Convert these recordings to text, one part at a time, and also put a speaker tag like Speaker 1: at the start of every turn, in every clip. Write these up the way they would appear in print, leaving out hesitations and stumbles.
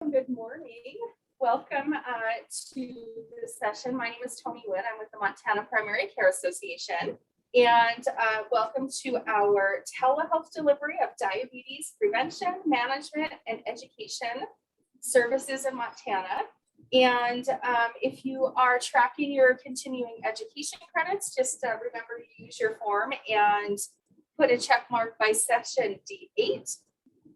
Speaker 1: Good morning. Welcome to this session. My name is Tony Wood. I'm with the Montana Primary Care Association. And welcome to our telehealth delivery of diabetes prevention, management, and education services in Montana. And if you are tracking your continuing education credits, just remember to use your form and put a check mark by session D8.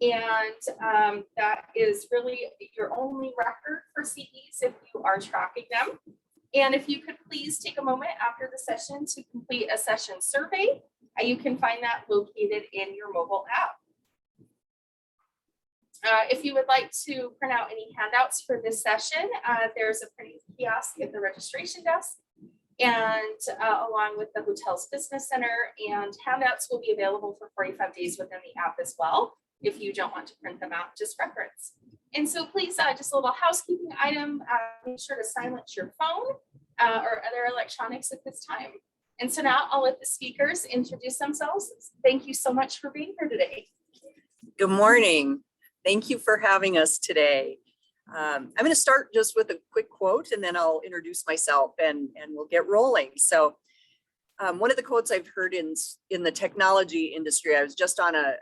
Speaker 1: And that is really your only record for CEs if you are tracking them. And if you could please take a moment after the session to complete a session survey, you can find that located in your mobile app. If you would like to print out any handouts for this session, there's a printing kiosk at the registration desk, and along with the hotel's business center, and handouts will be available for 45 days within the app as well. If you don't want to print them out, just reference. And so please, just a little housekeeping item, make sure to silence your phone or other electronics at this time. And so now I'll let the speakers introduce themselves. Thank you so much for being here today.
Speaker 2: Good morning. Thank you for having us today. I'm going to start just with a quick quote, and then I'll introduce myself and we'll get rolling. So one of the quotes I've heard in the technology industry, I was just on a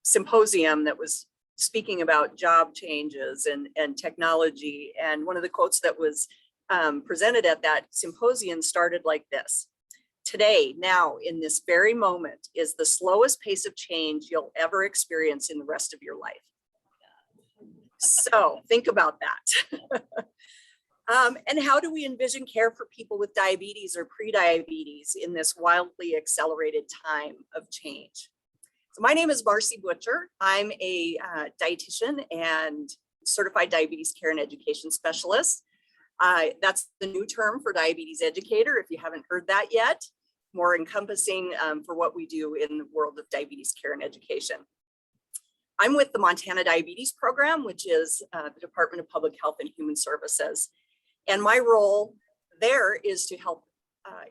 Speaker 2: symposium that was speaking about job changes and technology. And one of the quotes that was presented at that symposium started like this: "Today, now, in this very moment, is the slowest pace of change you'll ever experience in the rest of your life." So think about that. And how do we envision care for people with diabetes or prediabetes in this wildly accelerated time of change? So my name is Marcy Butcher. I'm a dietitian and certified diabetes care and education specialist. That's the new term for diabetes educator, if you haven't heard that yet. More encompassing for what we do in the world of diabetes care and education. I'm with the Montana Diabetes Program, which is the Department of Public Health and Human Services. And my role there is to help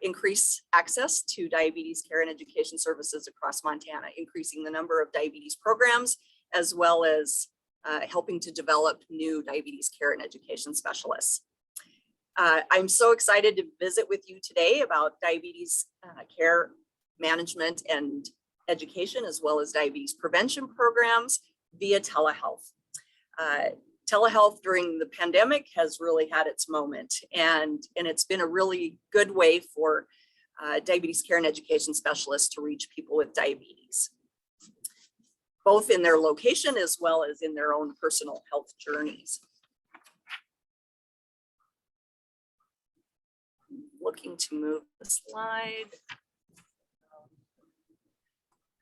Speaker 2: increase access to diabetes care and education services across Montana, increasing the number of diabetes programs, as well as helping to develop new diabetes care and education specialists. I'm so excited to visit with you today about diabetes care management and education, as well as diabetes prevention programs via telehealth. Telehealth during the pandemic has really had its moment, and it's been a really good way for diabetes care and education specialists to reach people with diabetes, both in their location as well as in their own personal health journeys. Looking to move the slide.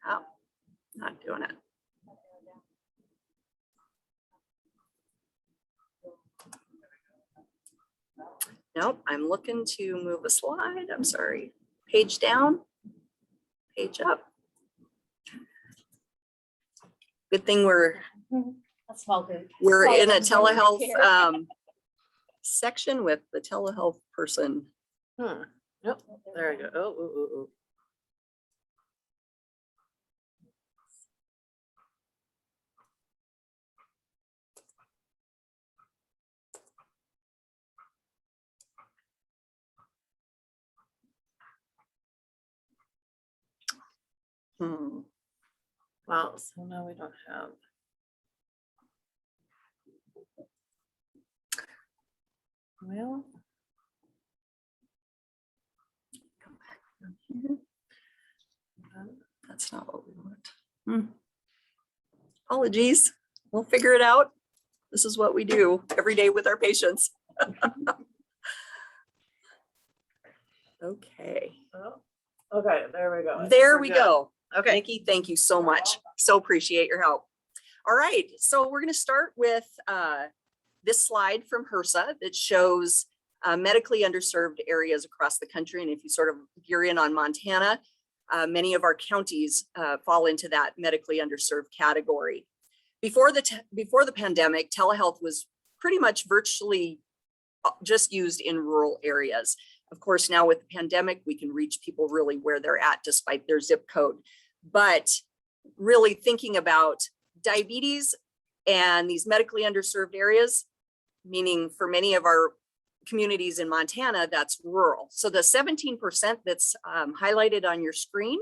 Speaker 2: Oh, not doing it. Nope, I'm looking to move a slide. I'm sorry. Page down, page up. Good thing we're in a telehealth section with the telehealth person.
Speaker 3: Yep, there we go. Oh. Wow, so now we don't have. Well,
Speaker 2: Come back from here. That's not what we want. Apologies. We'll figure it out. This is what we do every day with our patients. Okay.
Speaker 3: oh, okay, there we go.
Speaker 2: There
Speaker 3: We're
Speaker 2: we
Speaker 3: good.
Speaker 2: go.
Speaker 3: Okay.
Speaker 2: Nikki, thank you so much. So appreciate your help. All right, so we're going to start with this slide from HRSA that shows medically underserved areas across the country. And if you sort of gear in on Montana, many of our counties fall into that medically underserved category. Before the pandemic, telehealth was pretty much virtually just used in rural areas. Of course, now with the pandemic, we can reach people really where they're at despite their zip code. But really thinking about diabetes And these medically underserved areas, meaning for many of our communities in Montana, that's rural. So the 17% that's highlighted on your screen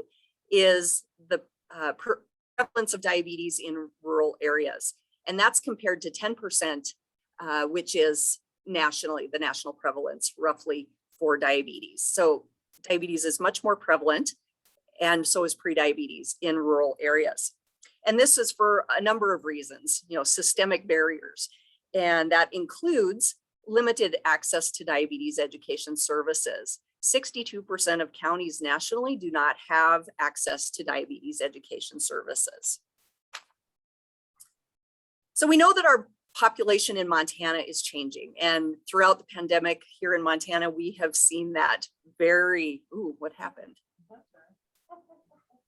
Speaker 2: is the prevalence of diabetes in rural areas. And that's compared to 10%, which is nationally, the national prevalence roughly for diabetes. So diabetes is much more prevalent, and so is prediabetes in rural areas. And this is for a number of reasons, systemic barriers. And that includes limited access to diabetes education services. 62% of counties nationally do not have access to diabetes education services. So we know that our population in Montana is changing. And throughout the pandemic here in Montana, we have seen that what happened?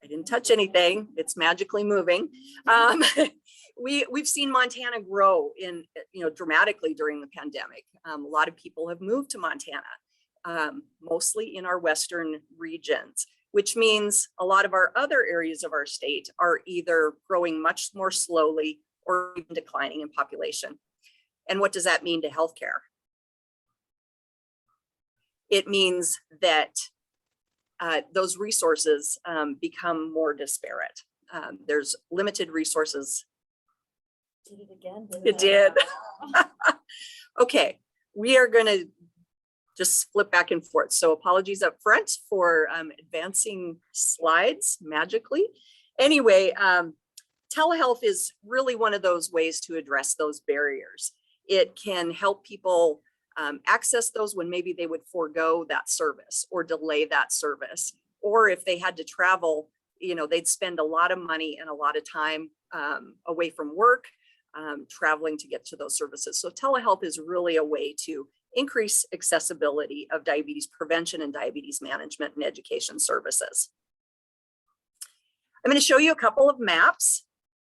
Speaker 2: I didn't touch anything. It's magically moving. We've seen Montana grow dramatically during the pandemic. A lot of people have moved to Montana, mostly in our western regions, which means a lot of our other areas of our state are either growing much more slowly or even declining in population. And what does that mean to healthcare? It means that those resources become more disparate. There's limited resources.
Speaker 3: Did it again?
Speaker 2: It did. Okay, we are going to just flip back and forth. So apologies up front for advancing slides magically. Anyway, telehealth is really one of those ways to address those barriers. It can help people access those when maybe they would forego that service or delay that service. Or if they had to travel, they'd spend a lot of money and a lot of time away from work, traveling to get to those services. So telehealth is really a way to increase accessibility of diabetes prevention and diabetes management and education services. I'm going to show you a couple of maps.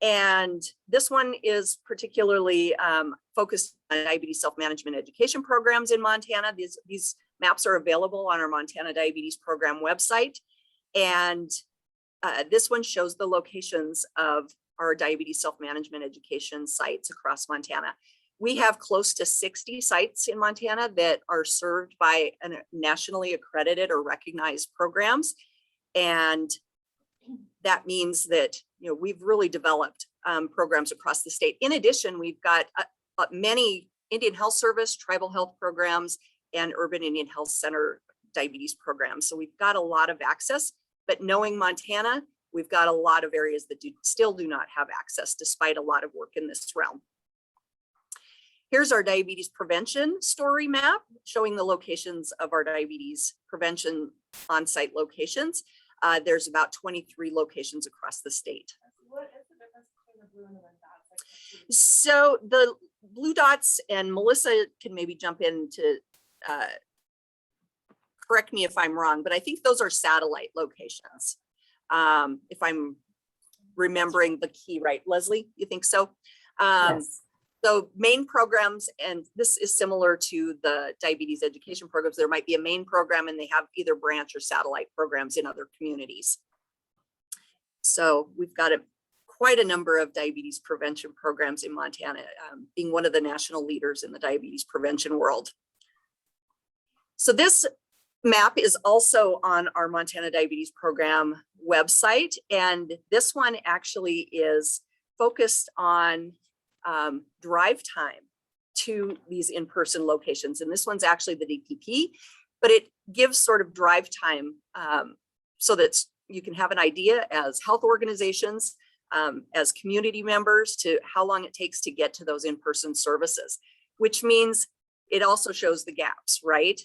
Speaker 2: And this one is particularly focused on diabetes self-management education programs in Montana. These maps are available on our Montana Diabetes Program website. And this one shows the locations of our diabetes self-management education sites across Montana. We have close to 60 sites in Montana that are served by nationally accredited or recognized programs. And that means that we've really developed programs across the state. In addition, we've got many Indian Health Service, tribal health programs, and urban Indian Health Center diabetes programs. So we've got a lot of access, but knowing Montana, we've got a lot of areas that still do not have access despite a lot of work in this realm. Here's our diabetes prevention story map showing the locations of our diabetes prevention on-site locations. There's about 23 locations across the state.
Speaker 1: What is the difference between the blue and the red dots?
Speaker 2: So the blue dots, and Melissa can maybe jump in to correct me if I'm wrong, but I think those are satellite locations. If I'm remembering the key right. Leslie, you think so?
Speaker 3: Yes.
Speaker 2: So main programs, and this is similar to the diabetes education programs, there might be a main program and they have either branch or satellite programs in other communities. So we've got quite a number of diabetes prevention programs in Montana, being one of the national leaders in the diabetes prevention world. So this map is also on our Montana Diabetes Program website. And this one actually is focused on drive time to these in-person locations. And this one's actually the DPP, but it gives sort of drive time so that you can have an idea as health organizations, as community members, to how long it takes to get to those in-person services, which means it also shows the gaps, right?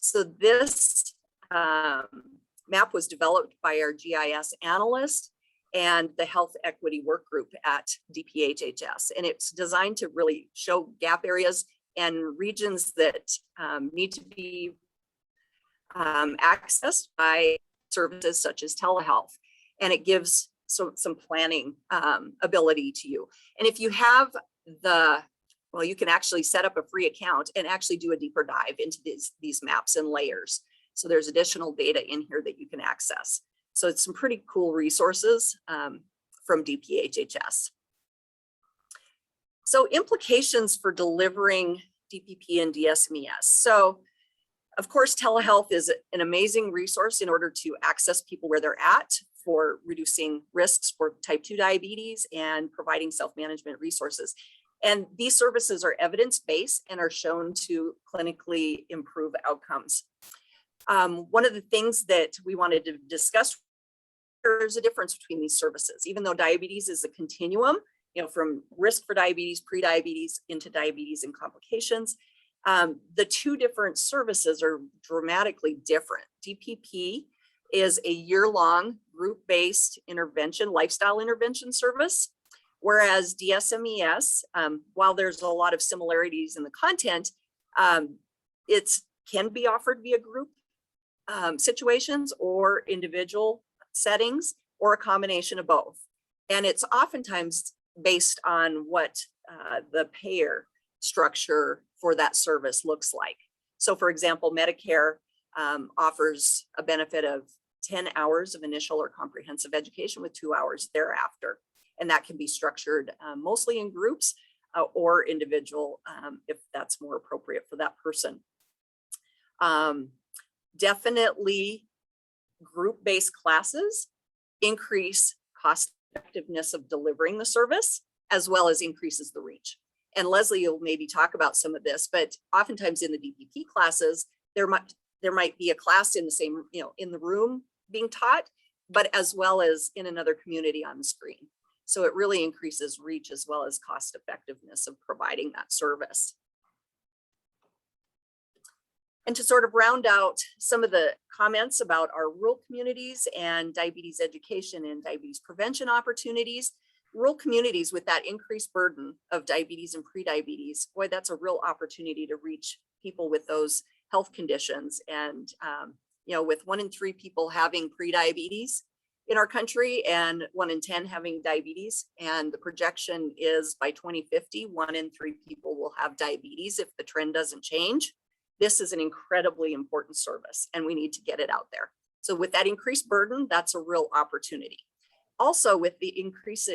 Speaker 2: So this map was developed by our GIS analyst and the Health Equity Work Group at DPHHS. And it's designed to really show gap areas and regions that need to be accessed by services such as telehealth. And it gives some planning ability to you. And if you have you can actually set up a free account and actually do a deeper dive into these maps and layers. So there's additional data in here that you can access. So it's some pretty cool resources from DPHHS. So implications for delivering DPP and DSMES. So of course, telehealth is an amazing resource in order to access people where they're at for reducing risks for type 2 diabetes and providing self-management resources. And these services are evidence-based and are shown to clinically improve outcomes. One of the things that we wanted to discuss, there's a difference between these services. Even though diabetes is a continuum, from risk for diabetes, pre-diabetes into diabetes and complications, the two different services are dramatically different. DPP is a year-long group-based intervention, lifestyle intervention service, whereas DSMES, while there's a lot of similarities in the content, it can be offered via group situations or individual settings, or a combination of both. And it's oftentimes based on what the payer structure for that service looks like. So for example, Medicare offers a benefit of 10 hours of initial or comprehensive education with 2 hours thereafter. And that can be structured mostly in groups or individual if that's more appropriate for that person. Definitely group-based classes increase cost effectiveness of delivering the service, as well as increases the reach. And Leslie will maybe talk about some of this, but oftentimes in the DPP classes, there might be a class in the same, in the room being taught, but as well as in another community on the screen. So it really increases reach as well as cost effectiveness of providing that service. And to sort of round out some of the comments about our rural communities and diabetes education and diabetes prevention opportunities, rural communities with that increased burden of diabetes and prediabetes, boy, that's a real opportunity to reach people with those health conditions. And, with 1 in 3 people having prediabetes in our country and 1 in 10 having diabetes, and the projection is by 2050, 1 in 3 people will have diabetes if the trend doesn't change. This is an incredibly important service and we need to get it out there. So with that increased burden, that's a real opportunity. Also with the increase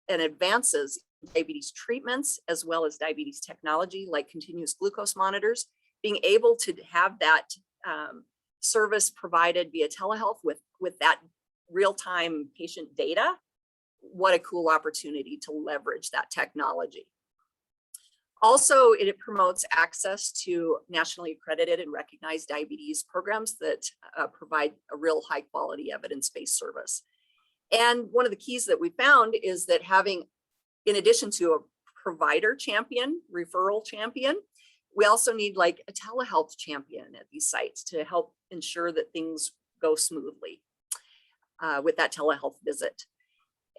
Speaker 2: and advances in diabetes treatments, as well as diabetes technology like continuous glucose monitors, being able to have that service provided via telehealth with that real-time patient data, what a cool opportunity to leverage that technology. Also, it promotes access to nationally accredited and recognized diabetes programs that provide a real high quality evidence-based service. And one of the keys that we found is that having, in addition to a provider champion, referral champion, we also need like a telehealth champion at these sites to help ensure that things go smoothly with that telehealth visit.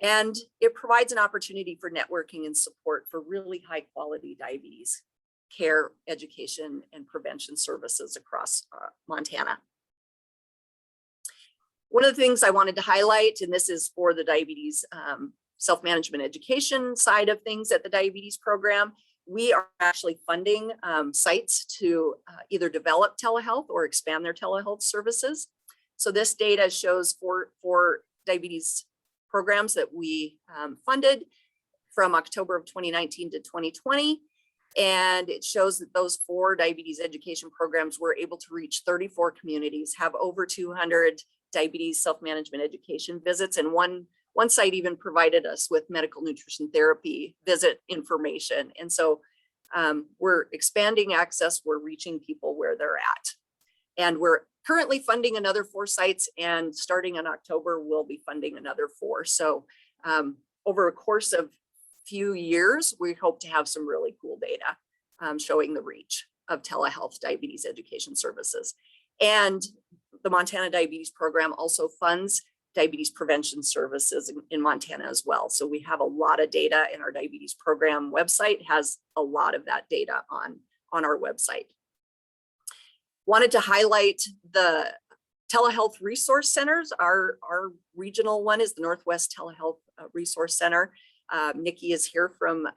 Speaker 2: And it provides an opportunity for networking and support for really high quality diabetes care, education, and prevention services across Montana. One of the things I wanted to highlight, and this is for the diabetes self-management education side of things at the diabetes program, we are actually funding sites to either develop telehealth or expand their telehealth services. So this data shows for diabetes programs that we funded from October of 2019 to 2020. And it shows that those 4 diabetes education programs were able to reach 34 communities, have over 200 diabetes self-management education visits. And one site even provided us with medical nutrition therapy visit information. And so we're expanding access, we're reaching people where they're at. And we're currently funding another 4 sites, and starting in October, we'll be funding another 4. So over a course of few years, we hope to have some really cool data showing the reach of telehealth diabetes education services. And the Montana Diabetes Program also funds diabetes prevention services in Montana as well. So we have a lot of data, and our diabetes program website has a lot of that data on our website. Wanted to highlight the telehealth resource centers. Our regional one is the Northwest Telehealth Resource Center. Nikki is here from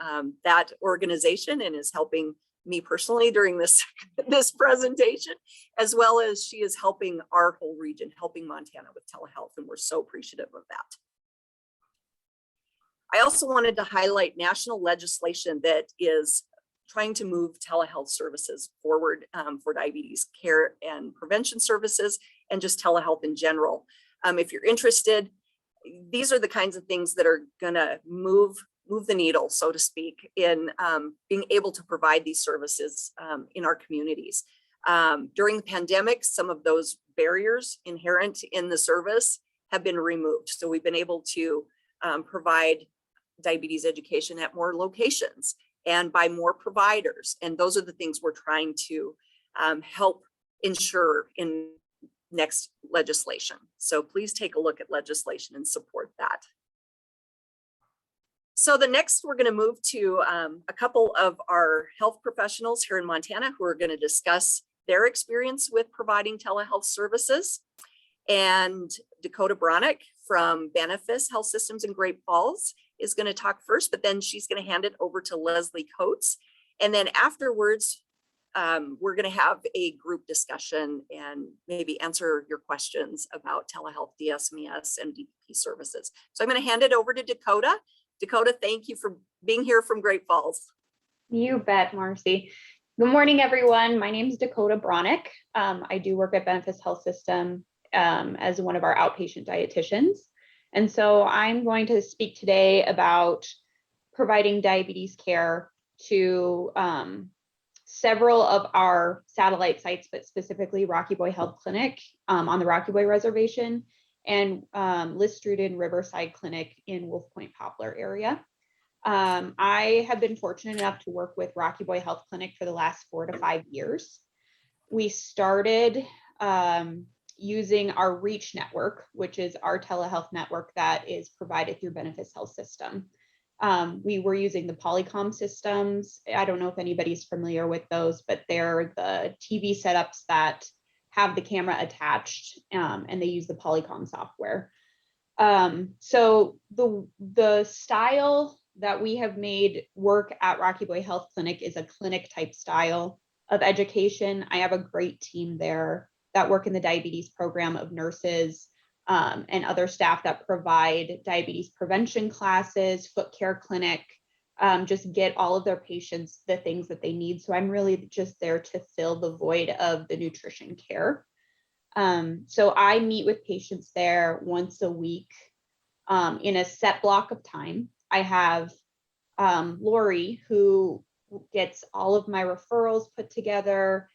Speaker 2: that organization and is helping me personally during this presentation, as well as she is helping our whole region, helping Montana with telehealth, and we're so appreciative of I also wanted to highlight national legislation that is trying to move telehealth services forward for diabetes care and prevention services and just telehealth in general. If you're interested, these are the kinds of things that are going to move the needle, so to speak, in being able to provide these services in our communities. During the pandemic, some of those barriers inherent in the service have been removed. So we've been able to provide diabetes education at more locations and by more providers. And those are the things we're trying to help ensure in next legislation. So please take a look at legislation and support that. So the next, we're going to move to a couple of our health professionals here in Montana who are going to discuss their experience with providing telehealth services. And Dakota Bronick from Benefice Health Systems in Great Falls is going to talk first, but then she's going to hand it over to Leslie Coates. And then afterwards, we're going to have a group discussion and maybe answer your questions about telehealth, DSMES, and DPP services. So I'm going to hand it over to Dakota. Dakota, thank you for being here from Great Falls.
Speaker 4: You bet, Marcy. Good morning, everyone. My name is Dakota Bronick. I do work at Benefice Health System as one of our outpatient dietitians. And so I'm going to speak today about providing diabetes care to several of our satellite sites, but specifically Rocky Boy Health Clinic on the Rocky Boy Reservation and Listruden Riverside Clinic in Wolf Point Poplar area. I have been fortunate enough to work with Rocky Boy Health Clinic for the last 4 to 5 years. We started using our REACH network, which is our telehealth network that is provided through Benefice Health System. We were using the Polycom systems. I don't know if anybody's familiar with those, but they're the TV setups that have the camera attached, and they use the Polycom software. So the style that we have made work at Rocky Boy Health Clinic is a clinic type style of education. I have a great team there that work in the diabetes program of nurses and other staff that provide diabetes prevention classes, foot care clinic, just get all of their patients the things that they need. So I'm really just there to fill the void of the nutrition care. So I meet with patients there once a week in a set block of time. I have Lori, who gets all of my referrals put together,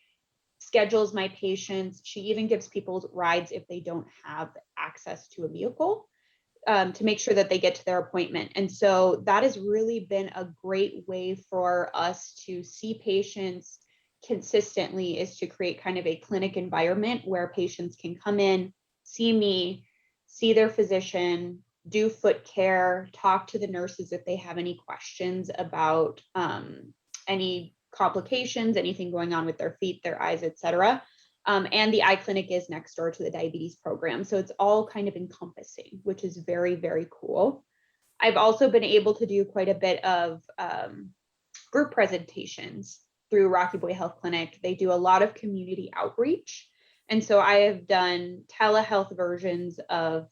Speaker 4: schedules my patients. She even gives people rides if they don't have access to a vehicle to make sure that they get to their appointment. And so that has really been a great way for us to see patients consistently, is to create kind of a clinic environment where patients can come in, see me, see their physician, do foot care, talk to the nurses if they have any questions about any complications, anything going on with their feet, their eyes, etc. And the eye clinic is next door to the diabetes program. So it's all kind of encompassing, which is very, very cool. I've also been able to do quite a bit of group presentations through Rocky Boy Health Clinic. They do a lot of community outreach. And so I have done telehealth versions of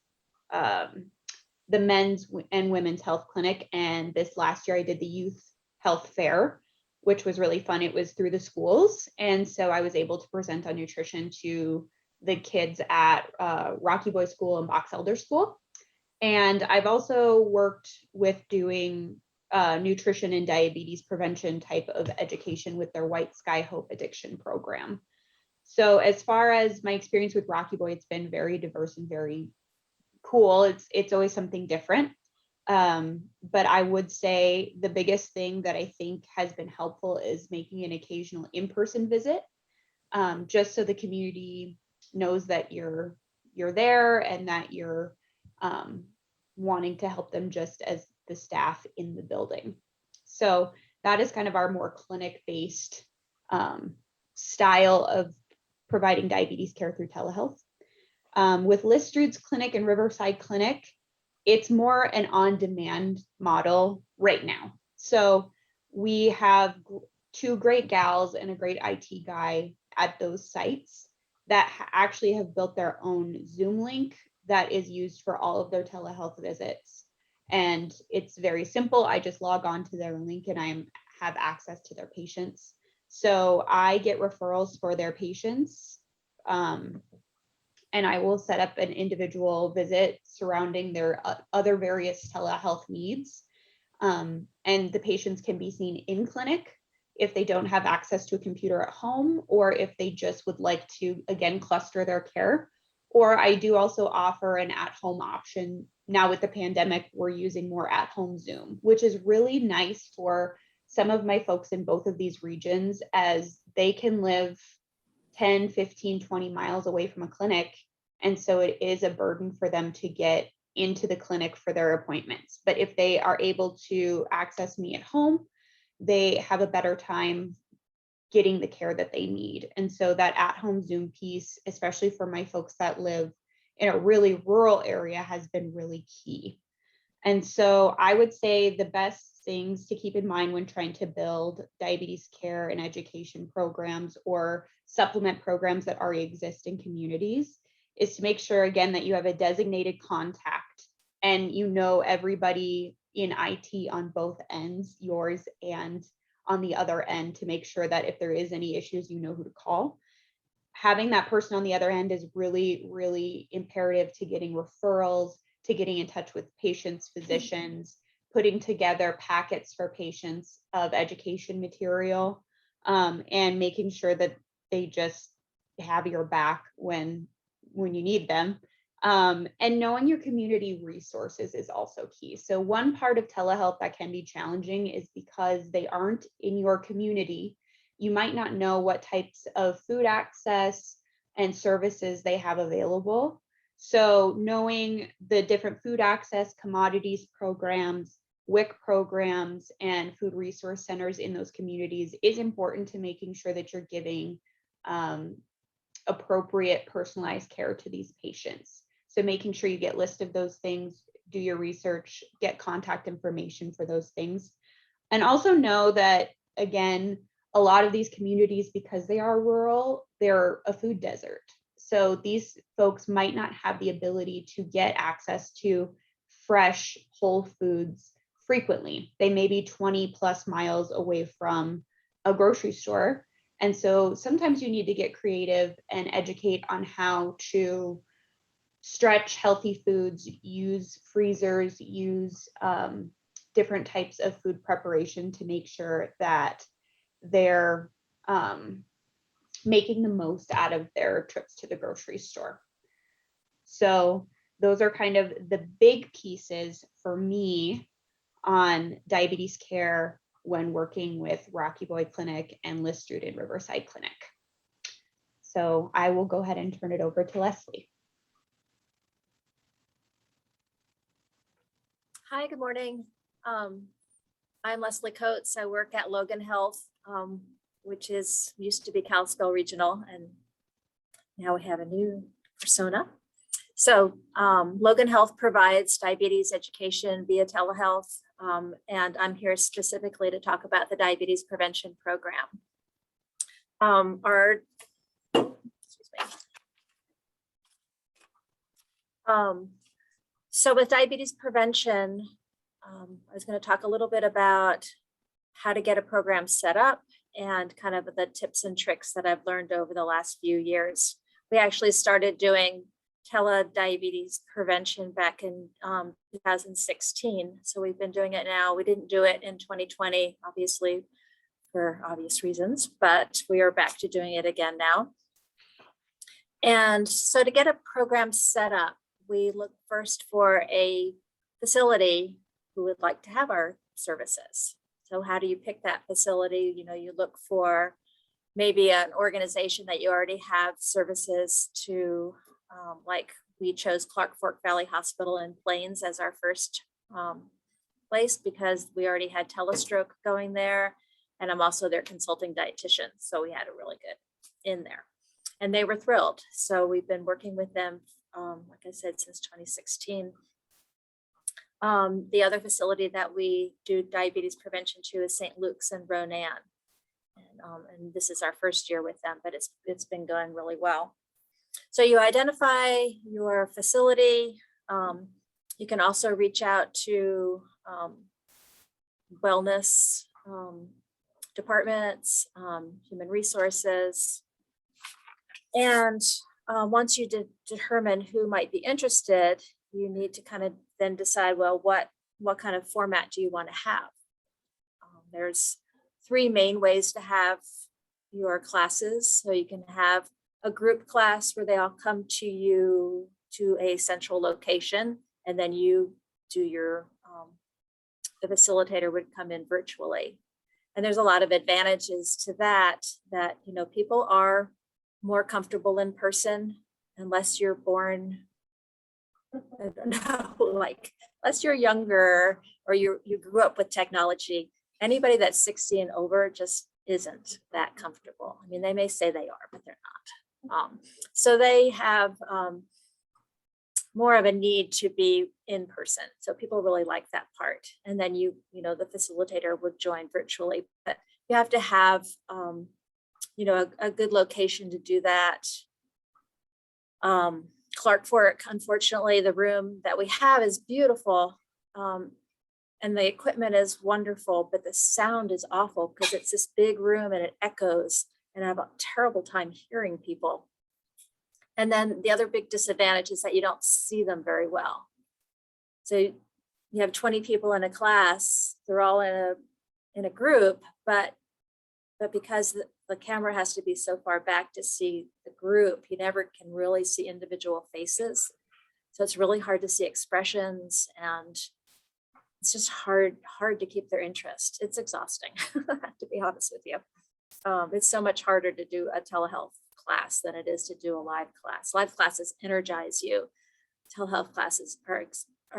Speaker 4: the men's and women's health clinic. And this last year I did the youth health fair, which was really fun. It was through the schools. And so I was able to present on nutrition to the kids at Rocky Boy School and Box Elder School. And I've also worked with doing nutrition and diabetes prevention type of education with their White Sky Hope addiction program. So as far as my experience with Rocky Boy, it's been very diverse and very cool. It's always something different. But I would say the biggest thing that I think has been helpful is making an occasional in-person visit, just so the community knows that you're there and that you're wanting to help them just as the staff in the building. So that is kind of our more clinic-based style of providing diabetes care through telehealth. With Listrude's clinic and Riverside Clinic, it's more an on-demand model right now. So we have 2 great gals and a great IT guy at those sites that actually have built their own Zoom link that is used for all of their telehealth visits. And it's very simple. I just log on to their link and have access to their patients. So I get referrals for their patients. And I will set up an individual visit surrounding their other various telehealth needs. And the patients can be seen in clinic if they don't have access to a computer at home, or if they just would like to, again, cluster their care. Or I do also offer an at-home option. Now with the pandemic, we're using more at-home Zoom, which is really nice for some of my folks in both of these regions, as they can live 10, 15, 20 miles away from a clinic. And so it is a burden for them to get into the clinic for their appointments. But if they are able to access me at home, they have a better time getting the care that they need. And so that at-home Zoom piece, especially for my folks that live in a really rural area, has been really key. And so I would say the best things to keep in mind when trying to build diabetes care and education programs or supplement programs that already exist in communities is to make sure, again, that you have a designated contact and you know everybody in IT on both ends, yours and on the other end, to make sure that if there is any issues, you know who to call. Having that person on the other end is really, really imperative to getting referrals, to getting in touch with patients, physicians, putting together packets for patients of education material, and making sure that they just have your back when you need them. And knowing your community resources is also key. So one part of telehealth that can be challenging is because they aren't in your community. You might not know what types of food access and services they have available. So knowing the different food access, commodities programs, WIC programs, and food resource centers in those communities is important to making sure that you're giving appropriate personalized care to these patients. So making sure you get list of those things, do your research, get contact information for those things. And also know that, again, a lot of these communities, because they are rural, they're a food desert. So these folks might not have the ability to get access to fresh, whole foods frequently. They may be 20 plus miles away from a grocery store. And so sometimes you need to get creative and educate on how to stretch healthy foods, use freezers, use different types of food preparation to make sure that they're making the most out of their trips to the grocery store. So those are kind of the big pieces for me on diabetes care when working with Rocky Boy Clinic and Listrud in Riverside Clinic. So I will go ahead and turn it over to Leslie.
Speaker 3: Hi, good morning. I'm Leslie Coates. I work at Logan Health, which used to be Kalispell Regional, and now we have a new persona. So Logan Health provides diabetes education via telehealth, and I'm here specifically to talk about the diabetes prevention program. So with diabetes prevention, I was going to talk a little bit about how to get a program set up and kind of the tips and tricks that I've learned over the last few years. We actually started doing tele-diabetes prevention back in 2016. So we've been doing it now. We didn't do it in 2020, obviously, for obvious reasons, but we are back to doing it again now. And so to get a program set up, we look first for a facility who would like to have our services. So how do you pick that facility? You look for maybe an organization that you already have services to, like we chose Clark Fork Valley Hospital in Plains as our first place because we already had telestroke going there. And I'm also their consulting dietitian. So we had a really good in there. And they were thrilled. So we've been working with them, like I said, since 2016. The other facility that we do diabetes prevention to is St. Luke's in Ronan. And this is our first year with them, but it's been going really well. So you identify your facility, You can also reach out to wellness departments, human resources. And once you determine who might be interested, you need to kind of then decide, well, what kind of format do you want to have? There's 3 main ways to have your classes. So you can have a group class where they all come to you to a central location, and then you do your, the facilitator would come in virtually. And there's a lot of advantages to that, you know, people are more comfortable in person unless you're born, I don't know, like, unless you're younger or you grew up with technology. Anybody that's 60 and over just isn't that comfortable. I mean, they may say they are, but they're not. So they have more of a need to be in person. So people really like that part. And then you know, the facilitator would join virtually, but you have to have, you know, a good location to do that. Clark Fork, unfortunately, the room that we have is beautiful. And the equipment is wonderful, but the sound is awful because it's this big room and it echoes, and I have a terrible time hearing people. And then the other big disadvantage is that you don't see them very well. So you have 20 people in a class, they're all in a group, but because the camera has to be so far back to see the group, you never can really see individual faces. So it's really hard to see expressions, and it's just hard to keep their interest. It's exhausting, to be honest with you. It's so much harder to do a telehealth class than it is to do a live class. Live classes energize you. Telehealth classes are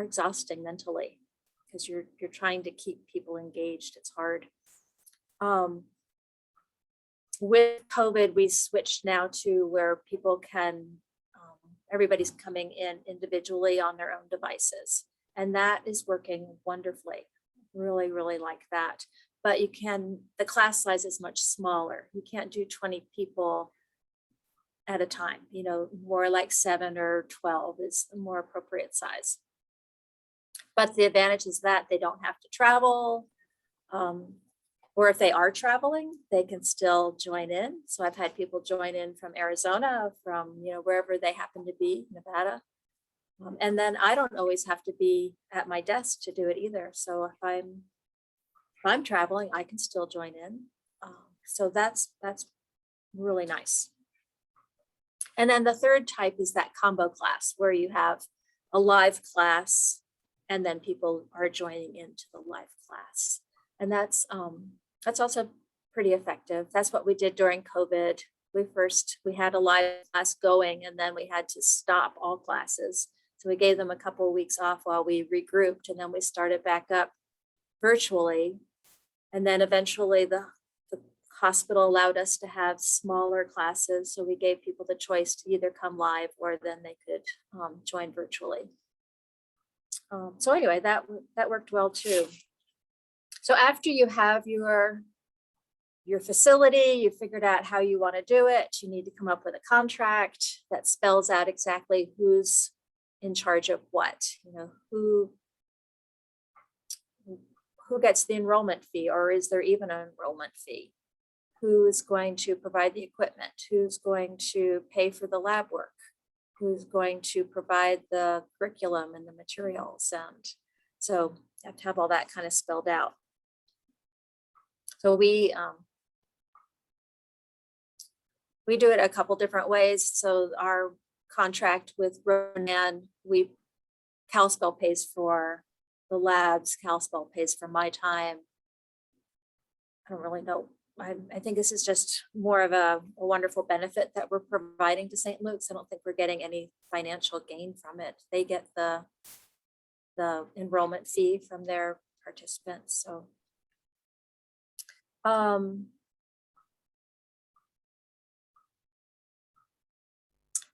Speaker 3: exhausting mentally because you're trying to keep people engaged. It's hard. With COVID, we switched now to where people can, everybody's coming in individually on their own devices. And that is working wonderfully. Really, really like that. But the class size is much smaller. You can't do 20 people at a time, you know, more like 7 or 12 is the more appropriate size. But the advantage is that they don't have to travel, or if they are traveling, they can still join in. So I've had people join in from Arizona, from, you know, wherever they happen to be, Nevada. And then I don't always have to be at my desk to do it either. So if I'm traveling, I can still join in. So that's really nice. And then the third type is that combo class where you have a live class and then people are joining into the live class. And that's also pretty effective. That's what we did during COVID. We had a live class going, and then we had to stop all classes. So we gave them a couple of weeks off while we regrouped, and then we started back up virtually. And then eventually the hospital allowed us to have smaller classes. So we gave people the choice to either come live or then they could join virtually. So anyway, that worked well too. So after you have your facility, you figured out how you want to do it, you need to come up with a contract that spells out exactly who's in charge of what, you know, who gets the enrollment fee, or is there even an enrollment fee? Who is going to provide the equipment? Who's going to pay for the lab work? Who's going to provide the curriculum and the materials? And so you have to have all that kind of spelled out. So we do it a couple different ways. So our contract with Ronan, CalSpell pays for the labs, CalSpell pays for my time. I don't really know. I think this is just more of a wonderful benefit that we're providing to St. Luke's. I don't think we're getting any financial gain from it. They get the enrollment fee from their participants.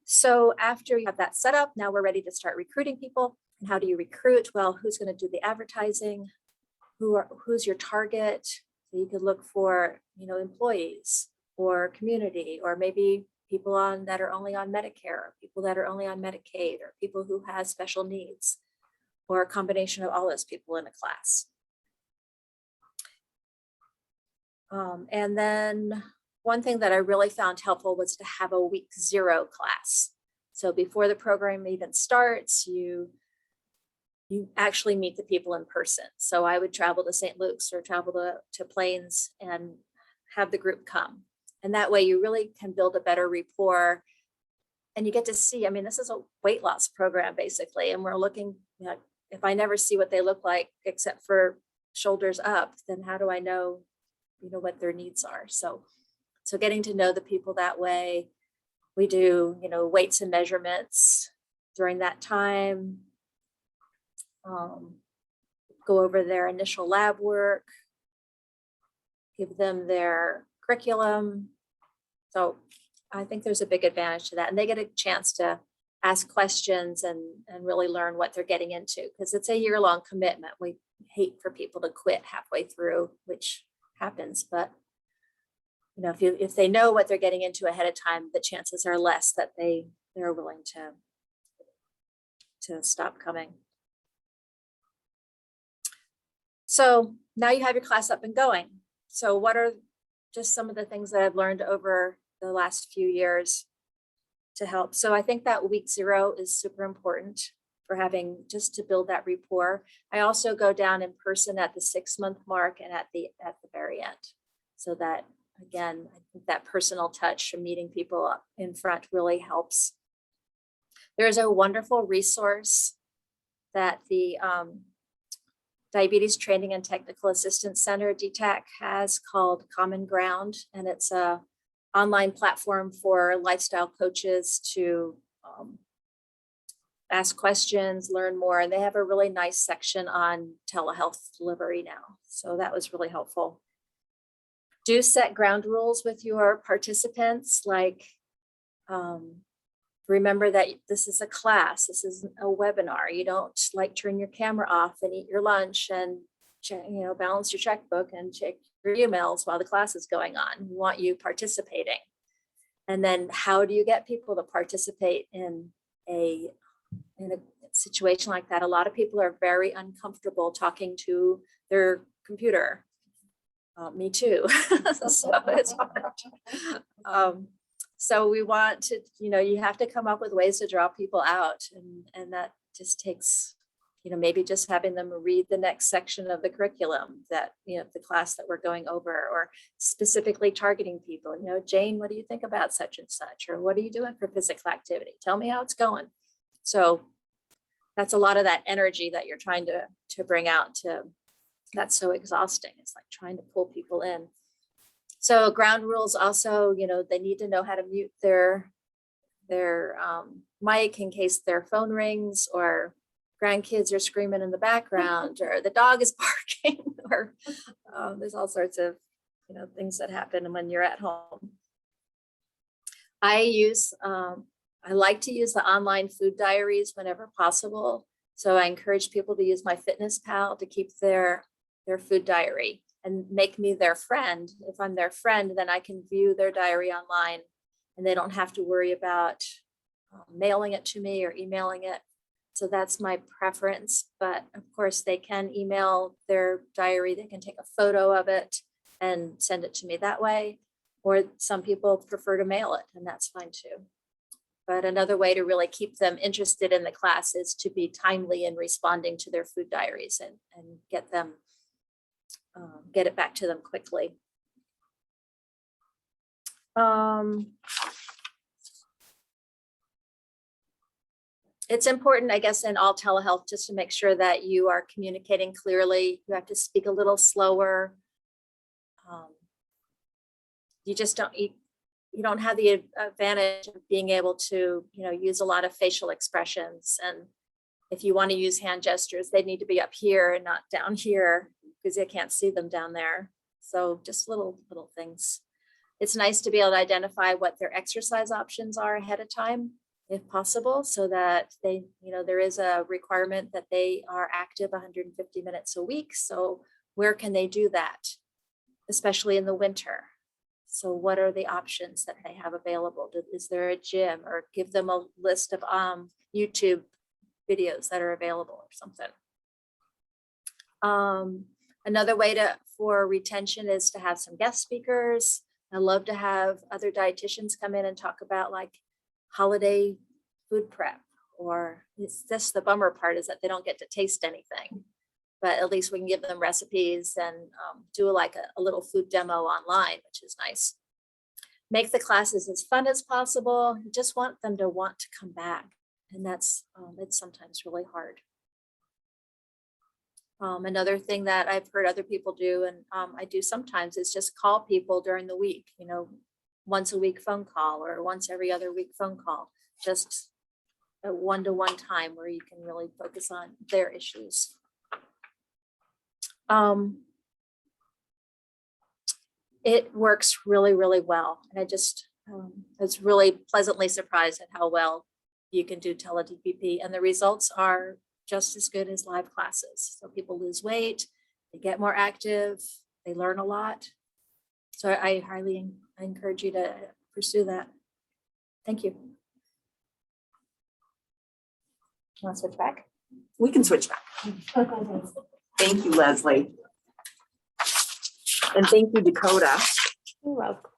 Speaker 3: So after you have that set up, now we're ready to start recruiting people. And how do you recruit? Well, who's going to do the advertising? Who's your target? So you could look for, you know, employees or community, or maybe people that are only on Medicare, or people that are only on Medicaid, or people who have special needs. or a combination of all those people in a class. And then one thing that I really found helpful was to have a week 0 class. So before the program even starts, you actually meet the people in person. So I would travel to St. Luke's or travel to Plains and have the group come. And that way you really can build a better rapport. And you get to see, I mean, this is a weight loss program basically. And we're looking, you know, if I never see what they look like except for shoulders up, then how do I know, you know, what their needs are? So getting to know the people that way. We do, you know, weights and measurements during that time. Go over their initial lab work, give them their curriculum. So I think there's a big advantage to that. And they get a chance to ask questions and really learn what they're getting into, because it's a year-long commitment. We hate for people to quit halfway through, which happens, but you know, if they know what they're getting into ahead of time, the chances are less that they're willing to stop coming. So now you have your class up and going. So what are just some of the things that I've learned over the last few years to help? So I think that week 0 is super important for having, just to build that rapport. I also go down in person at the 6-month mark and at the very end. So that, again, I think that personal touch from meeting people up in front really helps. There's a wonderful resource that the Diabetes Training and Technical Assistance Center, DTAC, has called Common Ground, and it's a online platform for lifestyle coaches to ask questions, learn more, and they have a really nice section on telehealth delivery now. So that was really helpful. Do set ground rules with your participants, like remember that this is a class, this isn't a webinar. You don't like turn your camera off and eat your lunch and check, you know, balance your checkbook and check your emails while the class is going on. We want you participating. And then how do you get people to participate in a situation like that? A lot of people are very uncomfortable talking to their computer. Me too. So it's hard. So we want to, you know, you have to come up with ways to draw people out, and that just takes, you know, maybe just having them read the next section of the curriculum that, you know, the class that we're going over, or specifically targeting people. You know, Jane, what do you think about such and such? Or what are you doing for physical activity? Tell me how it's going. So that's a lot of that energy that you're trying to bring out. That's so exhausting. It's like trying to pull people in. So ground rules also, you know, they need to know how to mute their mic in case their phone rings, or grandkids are screaming in the background, or the dog is barking, or there's all sorts of, you know, things that happen when you're at home. I like to use the online food diaries whenever possible. So I encourage people to use my Fitness Pal to keep their food diary and make me their friend. If I'm their friend, then I can view their diary online, and they don't have to worry about mailing it to me or emailing it. So that's my preference. But of course, they can email their diary. They can take a photo of it and send it to me that way. Or some people prefer to mail it, and that's fine too. But another way to really keep them interested in the class is to be timely in responding to their food diaries and get it back to them quickly. It's important, I guess, in all telehealth, just to make sure that you are communicating clearly. You have to speak a little slower. You just don't, you don't have the advantage of being able to, you know, use a lot of facial expressions. And if you want to use hand gestures, they need to be up here and not down here, because they can't see them down there. So just little things. It's nice to be able to identify what their exercise options are ahead of time, if possible, so that they, you know, there is a requirement that they are active 150 minutes a week. So where can they do that, especially in the winter? So what are the options that they have available? Is there a gym? Or give them a list of YouTube videos that are available or something. Another way for retention is to have some guest speakers. I love to have other dietitians come in and talk about like holiday food prep, or it's just the bummer part is that they don't get to taste anything. But at least we can give them recipes and do like a little food demo online, which is nice. Make the classes as fun as possible. You just want them to want to come back. And that's, it's sometimes really hard. Another thing that I've heard other people do, and I do sometimes, is just call people during the week, you know, once a week phone call or once every other week phone call, just a one-to-one time where you can really focus on their issues. It works really, really well. And I just was really pleasantly surprised at how well you can do tele-DPP, and the results are just as good as live classes. So people lose weight, they get more active, they learn a lot. So I highly encourage you to pursue that. Thank you. Want to switch back?
Speaker 2: We can switch back. Thank you, Leslie. And thank you, Dakota.
Speaker 4: You're welcome.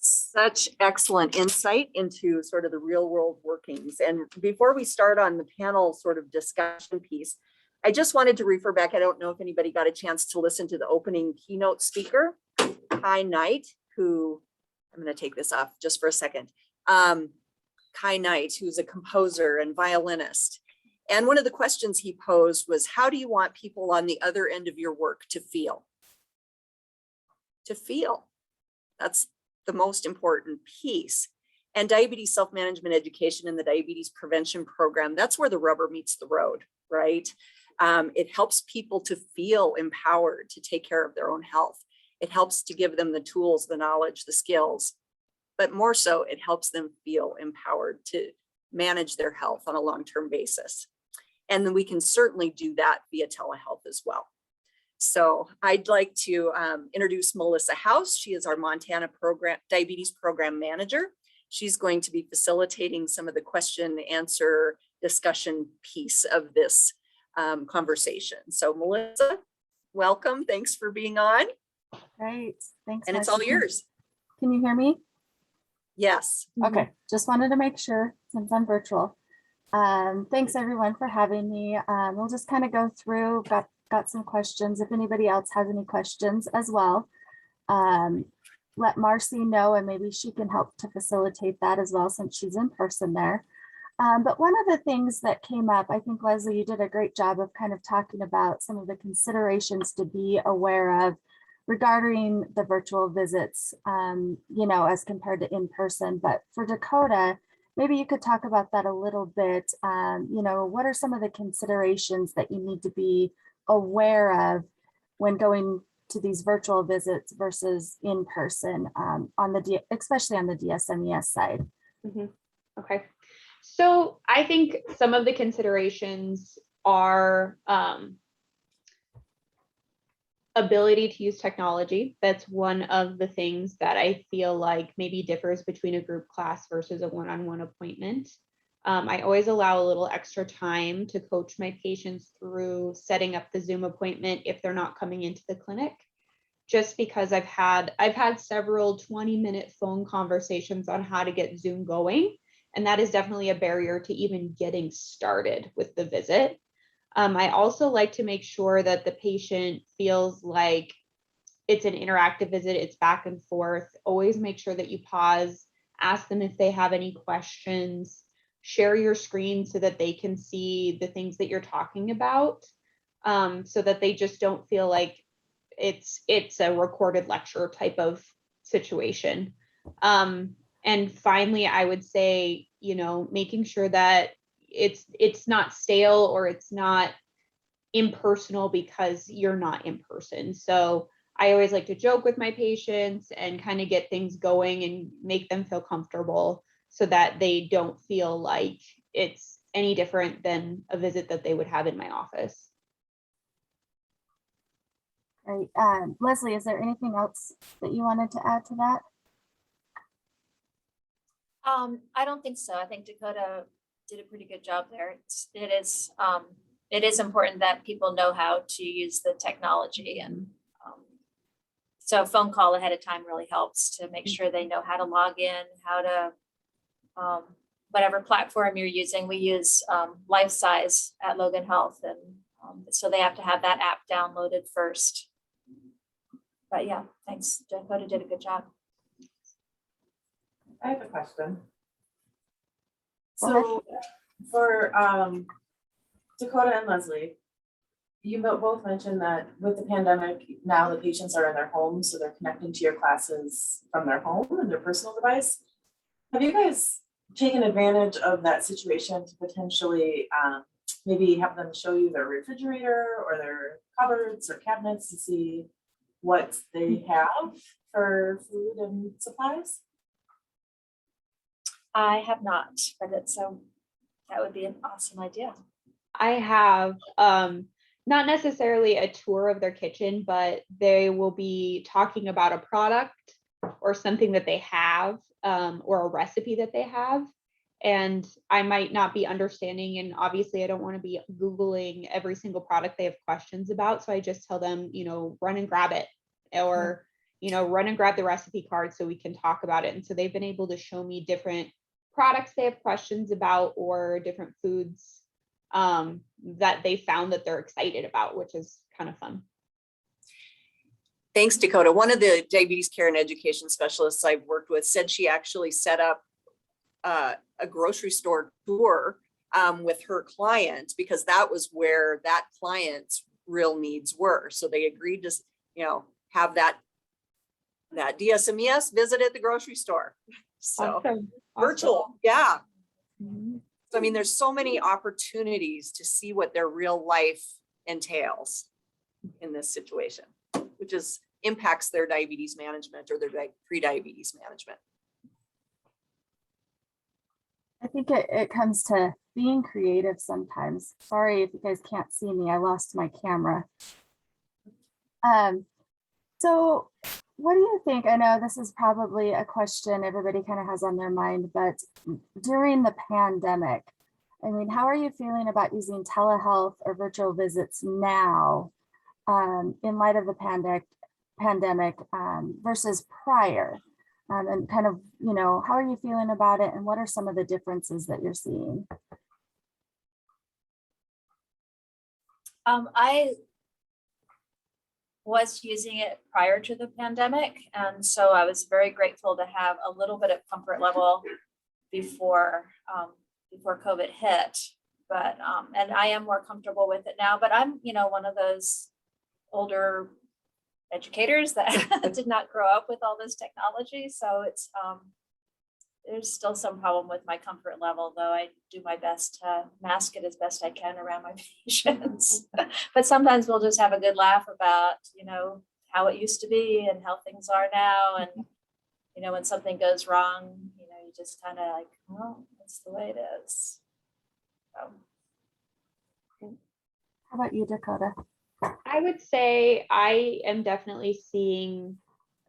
Speaker 2: Such excellent insight into sort of the real world workings. And before we start on the panel sort of discussion piece, I just wanted to refer back. I don't know if anybody got a chance to listen to the opening keynote speaker, Kai Knight, who, I'm going to take this off just for a second. Kai Knight, who's a composer and violinist. And one of the questions he posed was, how do you want people on the other end of your work to feel? To feel. That's the most important piece. And diabetes self-management education and the diabetes prevention program, that's where the rubber meets the road, right? It helps people to feel empowered to take care of their own health. It helps to give them the tools, the knowledge, the skills, but more so, it helps them feel empowered to manage their health on a long-term basis. And then we can certainly do that via telehealth as well. So I'd like to introduce Melissa House. She is our Montana Diabetes Program Manager. She's going to be facilitating some of the question and answer discussion piece of this conversation. So Melissa, welcome. Thanks for being on.
Speaker 5: Great, thanks.
Speaker 2: And it's all yours.
Speaker 5: Can you hear me?
Speaker 2: Yes.
Speaker 5: Okay, just wanted to make sure since I'm virtual. Thanks everyone for having me. We'll just kind of go through, got some questions. If anybody else has any questions as well, let Marcy know and maybe she can help to facilitate that as well since she's in person there. But one of the things that came up, I think Leslie, you did a great job of kind of talking about some of the considerations to be aware of regarding the virtual visits, you know, as compared to in person. But for Dakota, maybe you could talk about that a little bit. You know, what are some of the considerations that you need to be aware of when going to these virtual visits versus in person, especially on the DSMES side?
Speaker 4: Mm-hmm. Okay. So I think some of the considerations are ability to use technology. That's one of the things that I feel like maybe differs between a group class versus a one-on-one appointment. I always allow a little extra time to coach my patients through setting up the Zoom appointment if they're not coming into the clinic, just because I've had several 20-minute phone conversations on how to get Zoom going. And that is definitely a barrier to even getting started with the visit. I also like to make sure that the patient feels like it's an interactive visit, it's back and forth. Always make sure that you pause, ask them if they have any questions, share your screen so that they can see the things that you're talking about, so that they just don't feel like it's a recorded lecture type of situation. And finally, I would say, you know, making sure that it's not stale or it's not impersonal because you're not in person. So I always like to joke with my patients and kind of get things going and make them feel comfortable so that they don't feel like it's any different than a visit that they would have in my office.
Speaker 5: Great. Leslie, is there anything else that you wanted to add to that?
Speaker 3: I don't think so. I think Dakota did a pretty good job there. It is important that people know how to use the technology, and so a phone call ahead of time really helps to make sure they know how to log in, how to whatever platform you're using. We use Life Size at Logan Health, and so they have to have that app downloaded first. But yeah, thanks. Dakota did a good job.
Speaker 6: I have a question.
Speaker 5: Okay.
Speaker 6: So for Dakota and Leslie, you both mentioned that with the pandemic, now the patients are in their homes, so they're connecting to your classes from their home and their personal device. Have you guys taken advantage of that situation to potentially maybe have them show you their refrigerator or their cupboards or cabinets to see what they have for food and supplies?
Speaker 3: I have not, but that would be an awesome idea.
Speaker 4: I have not necessarily a tour of their kitchen, but they will be talking about a product or something that they have, or a recipe that they have. And I might not be understanding, and obviously I don't want to be Googling every single product they have questions about. So I just tell them, run and grab it, or, run and grab the recipe card so we can talk about it. And so they've been able to show me different products they have questions about, or different foods that they found that they're excited about, which is kind of fun.
Speaker 2: Thanks, Dakota. One of the diabetes care and education specialists I've worked with said she actually set up a grocery store tour with her client, because that was where that client's real needs were. So they agreed to, have that DSMES visit at the grocery store. So
Speaker 4: Awesome.
Speaker 2: virtual, yeah.
Speaker 4: Mhm.
Speaker 2: So, I mean, there's so many opportunities to see what their real life entails in this situation, which impacts their diabetes management or their pre-diabetes management.
Speaker 5: I think it comes to being creative sometimes. Sorry if you guys can't see me, I lost my camera. So what do you think? I know this is probably a question everybody kind of has on their mind, but during the pandemic, I mean, how are you feeling about using telehealth or virtual visits now in light of the pandemic versus prior? And kind of, how are you feeling about it? And what are some of the differences that you're seeing?
Speaker 3: I was using it prior to the pandemic, and so I was very grateful to have a little bit of comfort level before COVID hit. But and I am more comfortable with it now. But I'm one of those older educators that did not grow up with all this technology, so it's there's still some problem with my comfort level, though I do my best to mask it as best I can around my patients. But sometimes we'll just have a good laugh about, how it used to be and how things are now. And, when something goes wrong, you just kind of like, well, that's the way it is. So.
Speaker 5: How about you, Dakota?
Speaker 4: I would say I am definitely seeing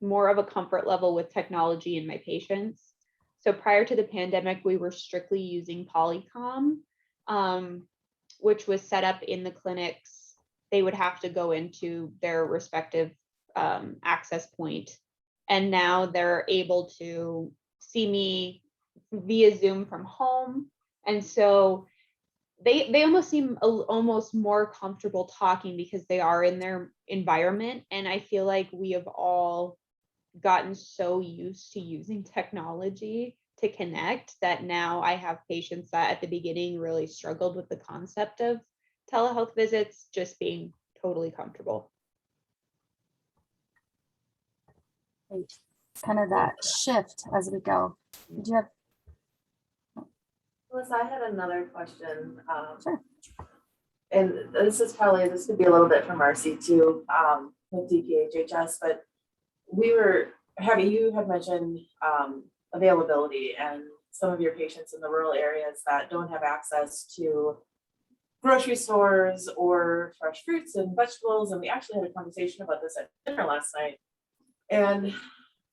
Speaker 4: more of a comfort level with technology in my patients. So prior to the pandemic, we were strictly using Polycom, which was set up in the clinics. They would have to go into their respective access point. And now they're able to see me via Zoom from home. And so they almost seem almost more comfortable talking because they are in their environment. And I feel like we have all gotten so used to using technology to connect that now I have patients that at the beginning really struggled with the concept of telehealth visits, just being totally comfortable.
Speaker 5: Kind of that shift as we go. Did you have?
Speaker 6: Melissa, I had another question.
Speaker 5: Sure.
Speaker 6: And this could be a little bit for Marcy too, with DPHHS, but you had mentioned availability and some of your patients in the rural areas that don't have access to grocery stores or fresh fruits and vegetables. And we actually had a conversation about this at dinner last night. And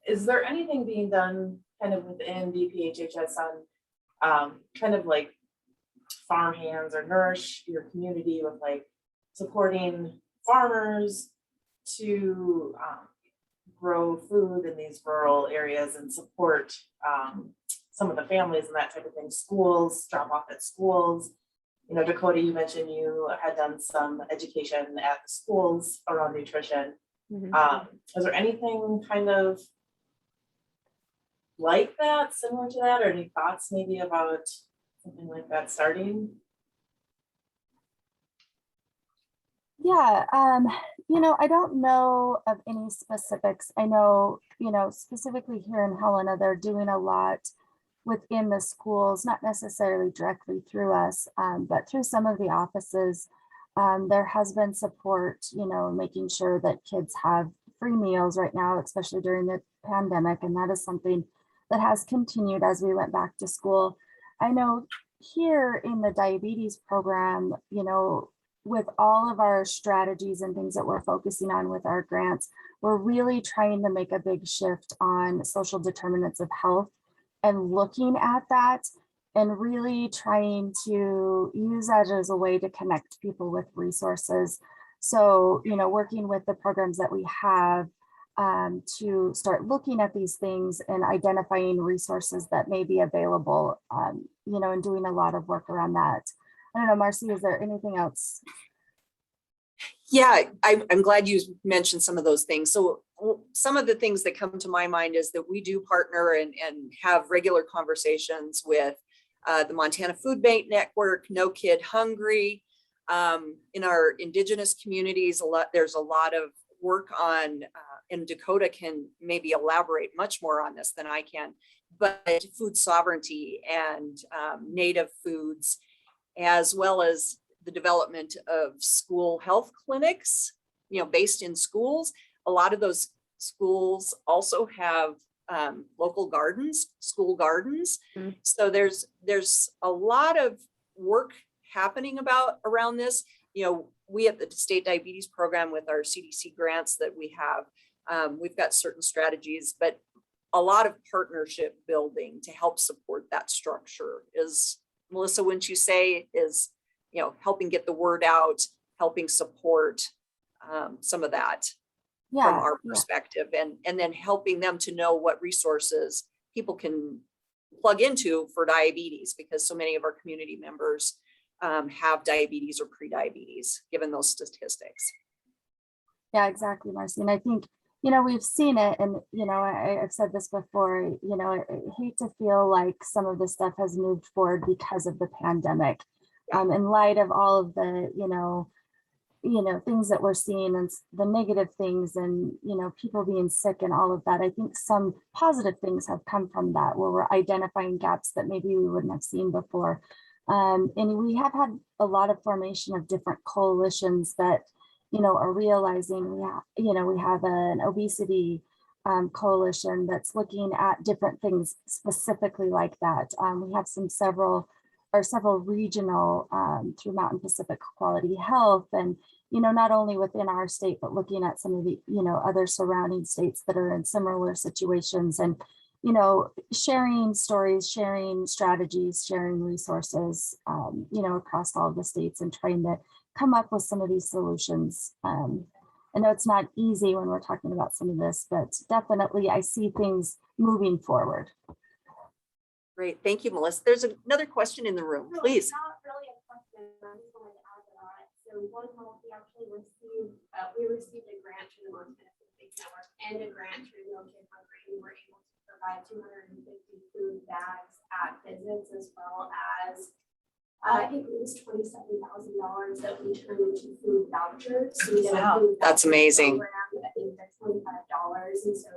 Speaker 6: is there anything being done kind of within DPHHS on kind of like farm hands or nourish your community with like supporting farmers to grow food in these rural areas and support some of the families and that type of thing. Schools, drop off at schools. You know, Dakota, you mentioned you had done some education at the schools around nutrition. Is there anything kind of like that, similar to that, or any thoughts maybe about something like that starting?
Speaker 5: Yeah, you know, I don't know of any specifics. I know, you know, specifically here in Helena, they're doing a lot within the schools, not necessarily directly through us, but through some of the offices. There has been support, you know, making sure that kids have free meals right now, especially during the pandemic. And that is something that has continued as we went back to school. I know here in the diabetes program, you know, with all of our strategies and things that we're focusing on with our grants, we're really trying to make a big shift on social determinants of health and looking at that and really trying to use that as a way to connect people with resources. So, you know, working with the programs that we have to start looking at these things and identifying resources that may be available, you know, and doing a lot of work around that. I don't know, Marcy, is there anything else?
Speaker 2: Yeah, I'm glad you mentioned some of those things. So some of the things that come to my mind is that we do partner and have regular conversations with the Montana Food Bank Network, No Kid Hungry. In our Indigenous communities, there's a lot of work on, and Dakota can maybe elaborate much more on this than I can, but food sovereignty and native foods, as well as the development of school health clinics, you know, based in schools. A lot of those schools also have local gardens, school gardens. So there's a lot of work happening around this. You know, we at the state diabetes program with our CDC grants that we have, we've got certain strategies, but a lot of partnership building to help support that structure is, Melissa, wouldn't you say, is, you know, helping get the word out, helping support some of that from our perspective, and then helping them to know what resources people can plug into for diabetes, because so many of our community members have diabetes or pre-diabetes, given those statistics.
Speaker 5: Yeah, exactly, Marcy. And I think, you know, we've seen it, and, you know, I've said this before, you know, I hate to feel like some of this stuff has moved forward because of the pandemic. In light of all of the, you know, things that we're seeing and the negative things and, you know, people being sick and all of that, I think some positive things have come from that, where we're identifying gaps that maybe we wouldn't have seen before. And we have had a lot of formation of different coalitions that, you know, are realizing we have an obesity coalition that's looking at different things specifically like that. We have several regional through Mountain Pacific Quality Health, and, you know, not only within our state, but looking at some of the, you know, other surrounding states that are in similar situations, and, you know, sharing stories, sharing strategies, sharing resources, you know, across all of the states, and trying to come up with some of these solutions. I know it's not easy when we're talking about some of this, but definitely I see things moving forward.
Speaker 2: Great, thank you, Melissa. There's another question in the room, please.
Speaker 7: Not really a question, I just wanted to add to that. So One Health, we actually received a grant through the Montana Food Bank Network and a grant through No Kid Hungry. We were able to provide 250 food bags at visits, as well as I think it was $27,000 that we turned into food vouchers. So we did a food
Speaker 2: That's
Speaker 7: voucher
Speaker 2: amazing.
Speaker 7: program. I think that's $25, and so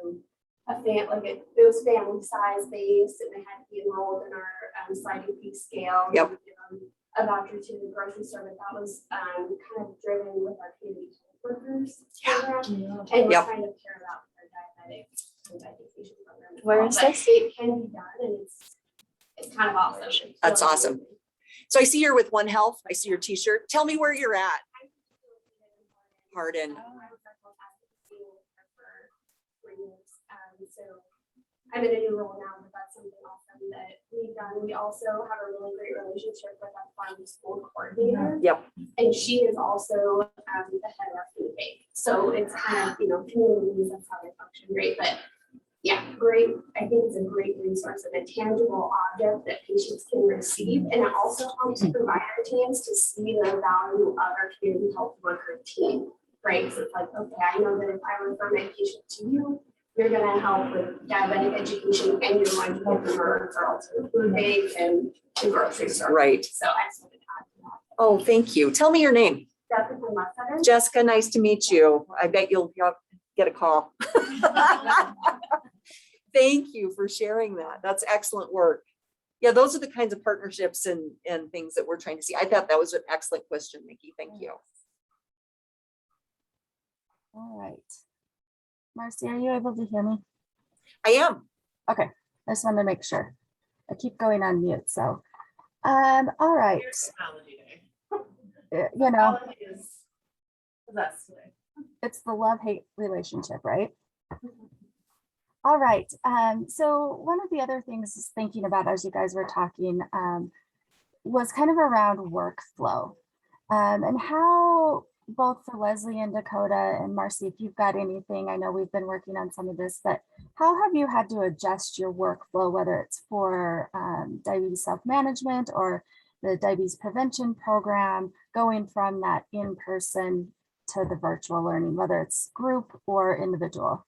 Speaker 7: it was family size based, and they had to be enrolled in our sliding fee scale.
Speaker 2: Yep.
Speaker 7: We give them a voucher to the grocery store, but that was kind of driven with our community workers program, and we're trying to pair that with our diabetic food education program.
Speaker 3: Where is this?
Speaker 7: It can be done, and it's kind of awesome.
Speaker 2: That's awesome. So I see you're with One Health. I see your t-shirt. Tell me where you're at. Hardin.
Speaker 7: So I'm in a new role now, but that's something also that we've done, we also have a really great relationship with our farm school coordinator.
Speaker 2: Yep.
Speaker 7: And she is also the head of food bank. So it's kind of, communities, that's how they function great. But yeah, great. I think it's a great resource and a tangible object that patients can receive. And it also helps provider teams to see the value of our community health worker team, right? Because it's like, okay, I know that if I refer my patient to you, you're going to help with diabetic education and you're going to help them referral to the food bank and the grocery store.
Speaker 2: Right.
Speaker 7: So I just wanted to add to that.
Speaker 2: Oh, thank you. Tell me your name.
Speaker 7: Jessica Ledbetter.
Speaker 2: Jessica, nice to meet you. I bet you'll get a call. Thank you for sharing that. That's excellent work. Yeah, those are the kinds of partnerships and things that we're trying to see. I thought that was an excellent question, Nikki. Thank you.
Speaker 5: All right. Marcy, are you able to hear me?
Speaker 2: I am.
Speaker 5: Okay, I just wanted to make sure. I keep going on mute, so. All right.
Speaker 6: Technology day.
Speaker 5: You know,
Speaker 6: Technology is possessed today.
Speaker 5: it's the love-hate relationship, right? All right. So one of the other things is thinking about as you guys were talking was kind of around workflow and how both for Leslie and Dakota and Marcy, if you've got anything, I know we've been working on some of this, but how have you had to adjust your workflow, whether it's for diabetes self-management or the diabetes prevention program, going from that in-person to the virtual learning, whether it's group or individual?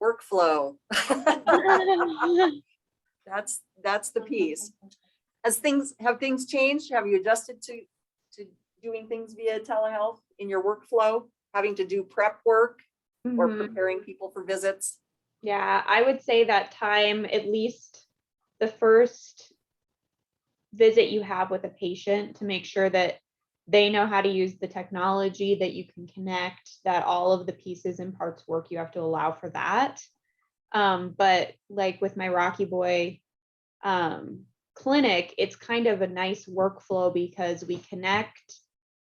Speaker 2: Workflow. That's the piece. Have things changed? Have you adjusted to doing things via telehealth in your workflow, having to do prep work or preparing people for visits?
Speaker 4: Yeah, I would say that time, at least the first visit you have with a patient, to make sure that they know how to use the technology, that you can connect, that all of the pieces and parts work, you have to allow for that. But like with my Rocky Boy clinic, it's kind of a nice workflow because we connect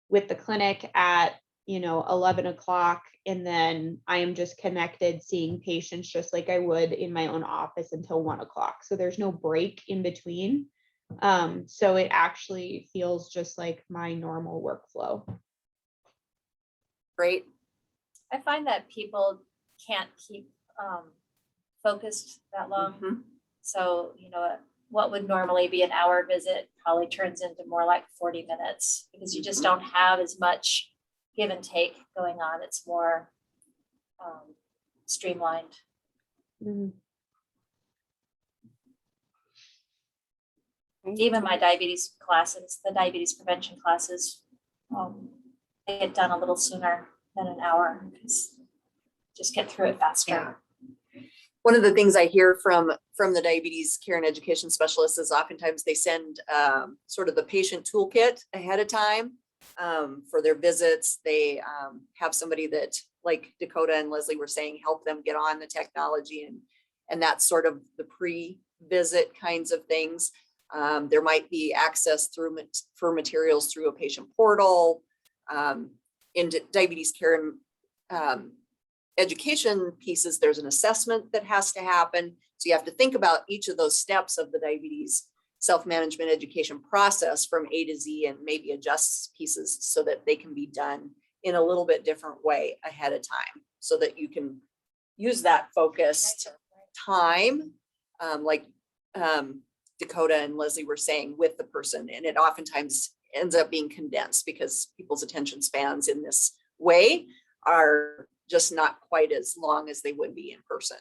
Speaker 4: with the clinic at 11 o'clock, and then I am just connected seeing patients just like I would in my own office until 1 o'clock. So there's no break in between. So it actually feels just like my normal workflow.
Speaker 2: Great.
Speaker 3: I find that people can't keep focused that long. So, what would normally be an hour visit probably turns into more like 40 minutes because you just don't have as much give and take going on. It's more streamlined. Even my diabetes classes, the diabetes prevention classes, they get done a little sooner than an hour because just get through it faster.
Speaker 2: Yeah. One of the things I hear from the diabetes care and education specialists is oftentimes they send sort of the patient toolkit ahead of time for their visits. They have somebody that, like Dakota and Leslie were saying, help them get on the technology and that's sort of the pre-visit kinds of things. There might be access for materials through a patient portal. In diabetes care and education pieces, there's an assessment that has to happen. So you have to think about each of those steps of the diabetes self-management education process from A to Z and maybe adjust pieces so that they can be done in a little bit different way ahead of time so that you can use that focused time like Dakota and Leslie were saying with the person. And it oftentimes ends up being condensed because people's attention spans in this way are just not quite as long as they would be in person.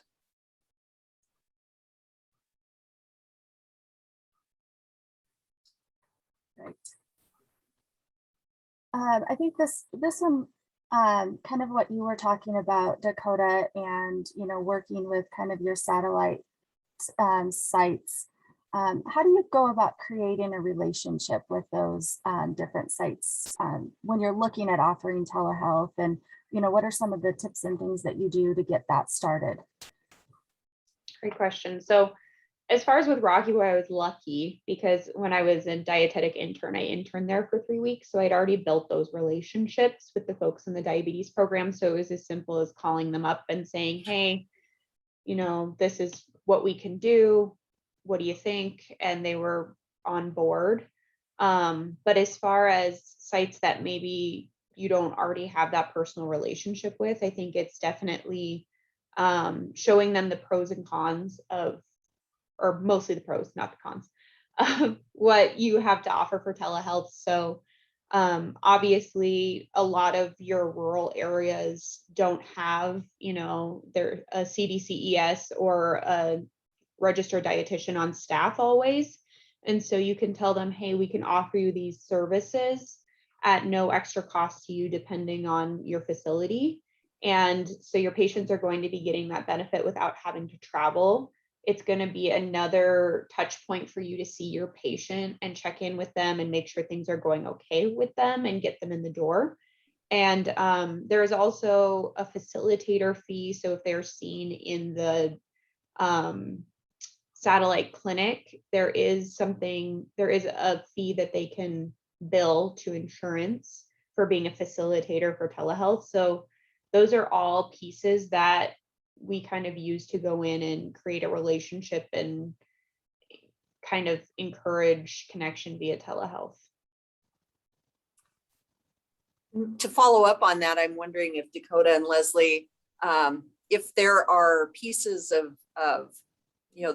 Speaker 5: Right. I think this one, kind of what you were talking about, Dakota, and working with kind of your satellite sites. How do you go about creating a relationship with those different sites when you're looking at offering telehealth, and what are some of the tips and things that you do to get that started?
Speaker 4: Great question. So as far as with Rocky Boy, I was lucky because when I was a dietetic intern, I interned there for 3 weeks. So I'd already built those relationships with the folks in the diabetes program. So it was as simple as calling them up and saying, hey, this is what we can do. What do you think? And they were on board. But as far as sites that maybe you don't already have that personal relationship with, I think it's definitely showing them the pros and cons of, or mostly the pros, not the cons, of what you have to offer for telehealth. So obviously a lot of your rural areas don't have, their a CDCES or a registered dietitian on staff always. And so you can tell them, hey, we can offer you these services at no extra cost to you, depending on your facility. And so your patients are going to be getting that benefit without having to travel. It's going to be another touch point for you to see your patient and check in with them and make sure things are going okay with them and get them in the door. And there is also a facilitator fee. So if they're seen in the satellite clinic, there is a fee that they can bill to insurance for being a facilitator for telehealth. So those are all pieces that we kind of use to go in and create a relationship and kind of encourage connection via telehealth.
Speaker 2: To follow up on that, I'm wondering if Dakota and Leslie, if there are pieces of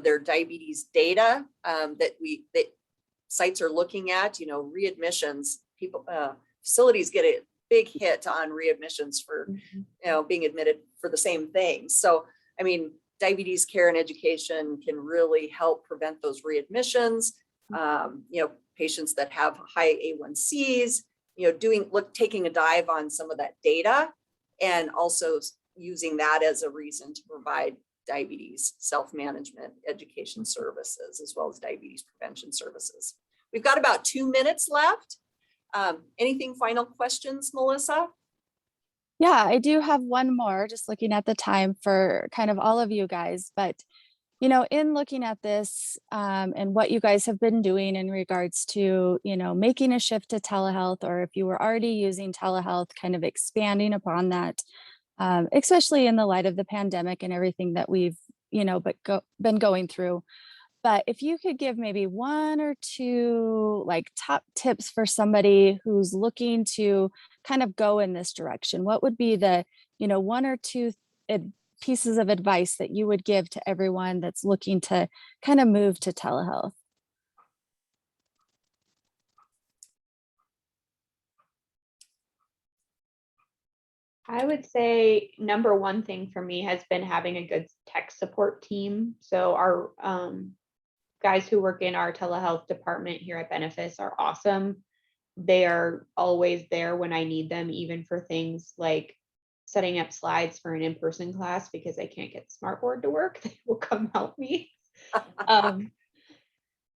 Speaker 2: their diabetes data that sites are looking at, readmissions, facilities get a big hit on readmissions for, being admitted for the same thing. So, diabetes care and education can really help prevent those readmissions. Patients that have high A1Cs, taking a dive on some of that data and also using that as a reason to provide diabetes self-management education services, as well as diabetes prevention services. We've got about 2 minutes left. Anything final questions, Melissa?
Speaker 5: Yeah, I do have one more, just looking at the time for kind of all of you guys, but in looking at this and what you guys have been doing in regards to, making a shift to telehealth, or if you were already using telehealth, kind of expanding upon that, especially in the light of the pandemic and everything that we've, been going through. But if you could give maybe 1 or 2 top tips for somebody who's looking to kind of go in this direction, what would be the, 1 or 2 pieces of advice that you would give to everyone that's looking to kind of move to telehealth?
Speaker 4: I would say number one thing for me has been having a good tech support team. So our guys who work in our telehealth department here at Benefice are awesome. They are always there when I need them, even for things like setting up slides for an in-person class because I can't get the smartboard to work. They will come help me.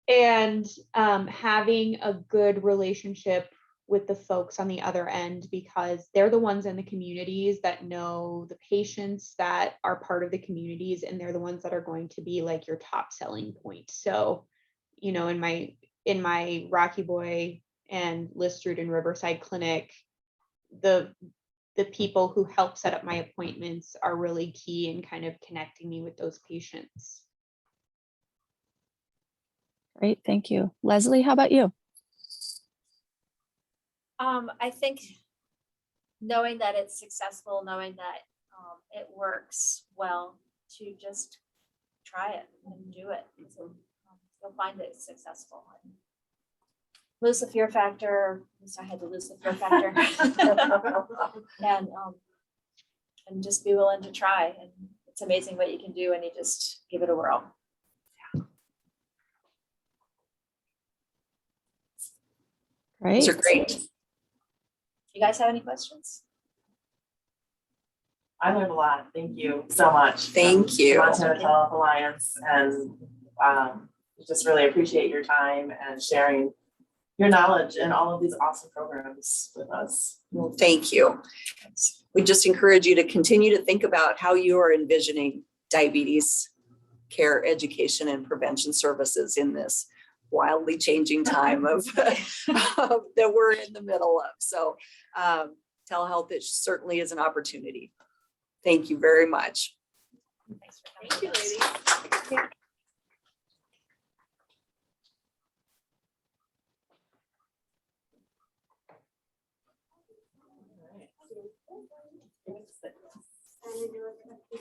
Speaker 4: And having a good relationship with the folks on the other end, because they're the ones in the communities that know the patients that are part of the communities, and they're the ones that are going to be like your top selling point. So, in my Rocky Boy and Listrud and Riverside clinic, the people who help set up my appointments are really key in kind of connecting me with those patients.
Speaker 5: Great, thank you. Leslie, how about you?
Speaker 3: I think knowing that it's successful, knowing that it works well, to just try it and do it. So you'll find it successful. And lose the fear factor. At least I had to lose the fear factor. And just be willing to try. And it's amazing what you can do when you just give it a whirl.
Speaker 5: Great.
Speaker 2: These are great.
Speaker 3: You guys have any questions?
Speaker 6: I learned a lot. Thank you so much.
Speaker 2: Thank you.
Speaker 6: Montana Telehealth Alliance, and just really appreciate your time and sharing your knowledge and all of these awesome programs with us.
Speaker 2: Thank you. We just encourage you to continue to think about how you are envisioning diabetes care, education, and prevention services in this wildly changing time of that we're in the middle of. So telehealth, it certainly is an opportunity. Thank you very much.
Speaker 1: Thank you, ladies.